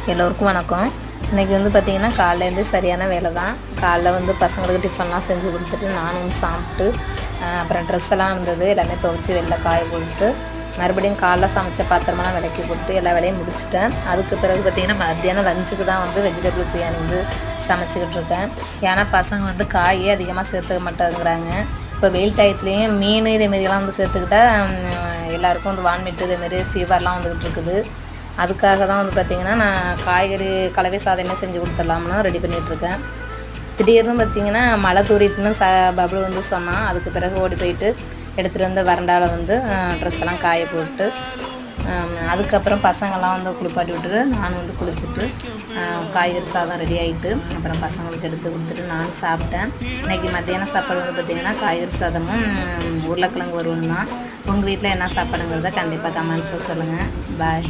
எல்லோருக்கும் வணக்கம். இன்றைக்கி வந்து பார்த்திங்கன்னா காலையிலேருந்து சரியான வேலை தான். காலைல வந்து பசங்களுக்கு டிஃபன்லாம் செஞ்சு கொடுத்துட்டு நானும் சாப்பிட்டு அப்புறம் ட்ரெஸ் எல்லாம் இருந்தது எல்லாமே துவைச்சி வெளில காய போட்டு மறுபடியும் காலைல சமைச்ச பாத்திரமெல்லாம் விளக்கி போட்டு எல்லா வேலையும் முடிச்சிட்டேன். அதுக்கு பிறகு பார்த்திங்கன்னா மத்தியானம் லஞ்சுக்கு தான் வந்து வெஜிடபிள் பிரியாணி வந்து சமைச்சிக்கிட்டு இருக்கேன். ஏன்னா பசங்க வந்து காயே அதிகமாக சேர்த்துக்க மாட்டேங்கிறாங்க. இப்போ வெயில் டயத்துலேயும் மீன் இதேமாரிலாம் வந்து சேர்த்துக்கிட்டா எல்லாேருக்கும் வந்து வான்மிட்டு இதேமாரி ஃபீவர்லாம் வந்துக்கிட்டு இருக்குது. அதுக்காக தான் வந்து பார்த்திங்கன்னா நான் காய்கறி கலவை சாதமே செஞ்சு கொடுத்துடலாம்னு ரெடி பண்ணிகிட்ருக்கேன். திடீர்னு பார்த்திங்கன்னா மழை தூரிட்டுன்னு பபுள் வந்து சொன்னான். அதுக்கு பிறகு ஓடி போயிட்டு எடுத்துகிட்டு வந்து வறண்டாவில் வந்து ட்ரெஸ் எல்லாம் காய போட்டு அதுக்கப்புறம் பசங்கள்லாம் வந்து குளிப்பாட்டி விட்டுட்டு நான் வந்து குளிச்சுட்டு காய்கறி சாதம் ரெடி ஆகிட்டு அப்புறம் பசங்களுக்கு எடுத்து கொடுத்துட்டு நானும் சாப்பிட்டேன். இன்றைக்கி மத்தியானம் சாப்பாடு வந்து பார்த்திங்கன்னா காய்கறி சாதமும் உருளைக்கிழங்கு வருவோம் தான். உங்கள் வீட்டில் என்ன சாப்பாடுங்கிறத கண்டிப்பாக கமெண்ட்ஸில் சொல்லுங்கள். பாய்.